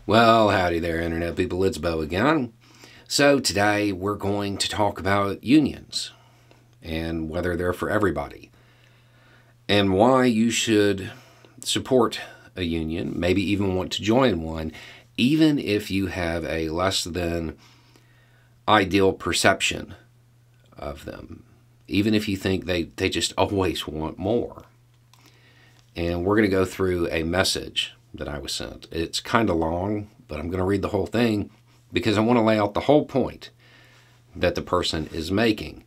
Well, howdy there, Internet people. It's Bo again. So today we're going to talk about unions and whether they're for everybody and why you should support a union, maybe even want to join one, even if you have a less than ideal perception of them, even if you think they just always want more. And we're going to go through a message that I was sent. It's kind of long, but I'm going to read the whole thing because I want to lay out the whole point that the person is making.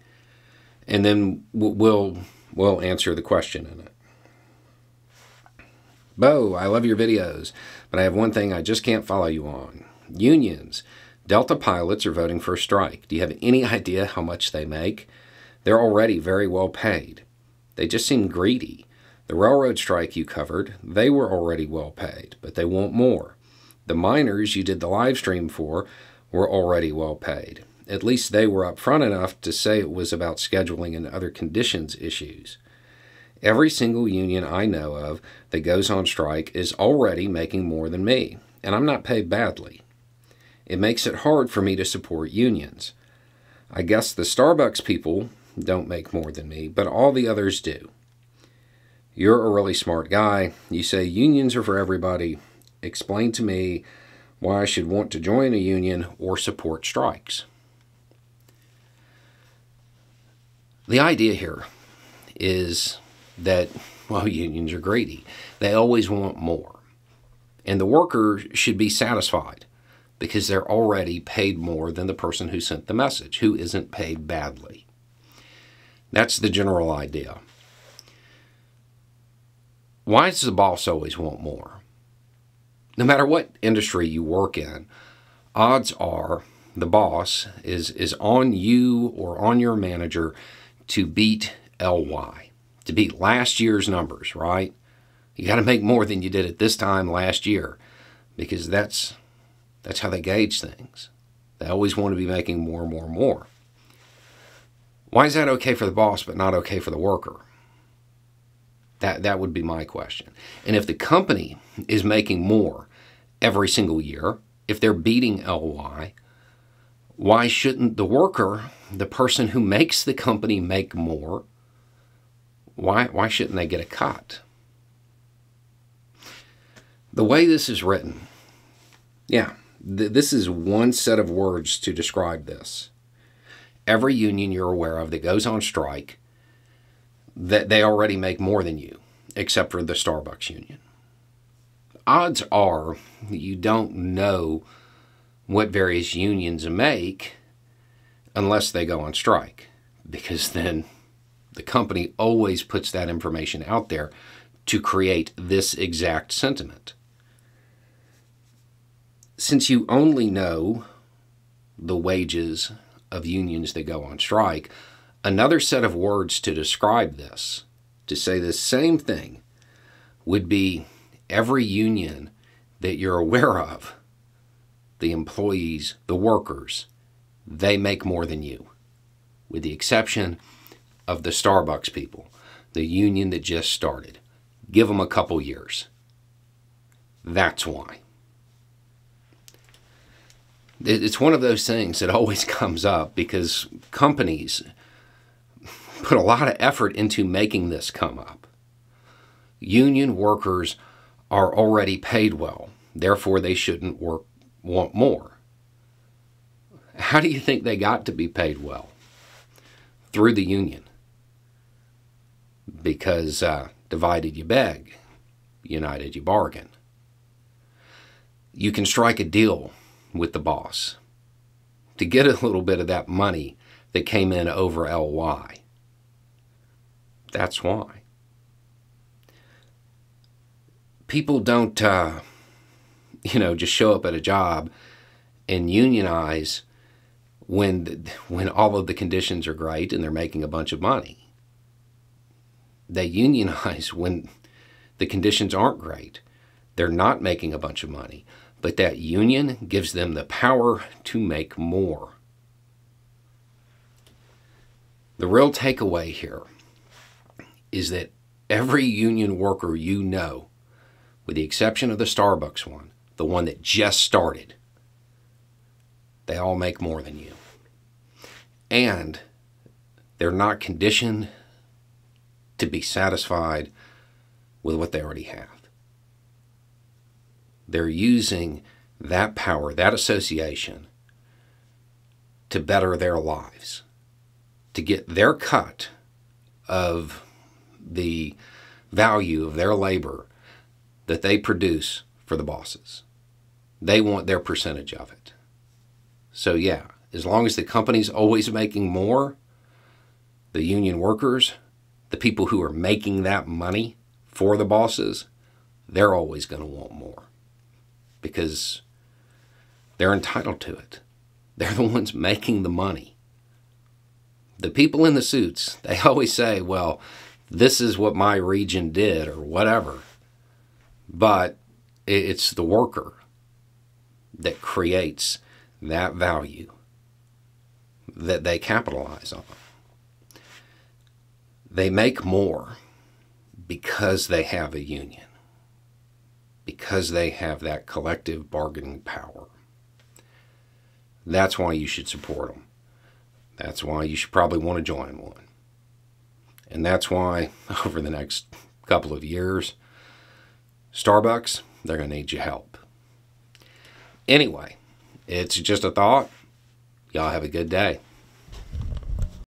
And then we'll answer the question in it. Bo, I love your videos, but I have one thing I just can't follow you on. Unions. Delta pilots are voting for a strike. Do you have any idea how much they make? They're already very well paid. They just seem greedy. The railroad strike you covered, they were already well paid, but they want more. The miners you did the live stream for were already well paid. At least they were upfront enough to say it was about scheduling and other conditions issues. Every single union I know of that goes on strike is already making more than me, and I'm not paid badly. It makes it hard for me to support unions. I guess the Starbucks people don't make more than me, but all the others do. You're a really smart guy. You say unions are for everybody. Explain to me why I should want to join a union or support strikes. The idea here is that, well, unions are greedy. They always want more. And the worker should be satisfied because they're already paid more than the person who sent the message, who isn't paid badly. That's the general idea. Why does the boss always want more? No matter what industry you work in, odds are the boss is on you or on your manager to beat LY, to beat last year's numbers, right? You got to make more than you did at this time last year because that's how they gauge things. They always want to be making more and more and more. Why is that okay for the boss but not okay for the worker? That would be my question. And if the company is making more every single year, if they're beating LY, why shouldn't the worker, the person who makes the company make more, why shouldn't they get a cut? The way this is written, this is one set of words to describe this. Every union you're aware of that goes on strike, that they already make more than you, except for the Starbucks union. Odds are you don't know what various unions make unless they go on strike, because then the company always puts that information out there to create this exact sentiment. Since you only know the wages of unions that go on strike, another set of words to describe this, to say the same thing, would be every union that you're aware of, the employees, the workers, they make more than you, with the exception of the Starbucks people, the union that just started. Give them a couple years. That's why. It's one of those things that always comes up because companies put a lot of effort into making this come up. Union workers are already paid well, therefore they shouldn't want more. How do you think they got to be paid well? Through the union. Because divided you beg, united you bargain. You can strike a deal with the boss to get a little bit of that money that came in over LY. That's why. People don't, just show up at a job and unionize when all of the conditions are great and they're making a bunch of money. They unionize when the conditions aren't great. They're not making a bunch of money. But that union gives them the power to make more. The real takeaway here is that every union worker you know, with the exception of the Starbucks one, the one that just started, they all make more than you. And they're not conditioned to be satisfied with what they already have. They're using that power, that association, to better their lives, to get their cut of the value of their labor that they produce for the bosses. They want their percentage of it. So yeah, as long as the company's always making more, the union workers, the people who are making that money for the bosses, they're always going to want more because they're entitled to it. They're the ones making the money. The people in the suits, they always say, well, this is what my region did or whatever. But it's the worker that creates that value that they capitalize on. They make more because they have a union, because they have that collective bargaining power. That's why you should support them. That's why you should probably want to join one. And that's why over the next couple of years, Starbucks, they're going to need your help. Anyway, it's just a thought. Y'all have a good day.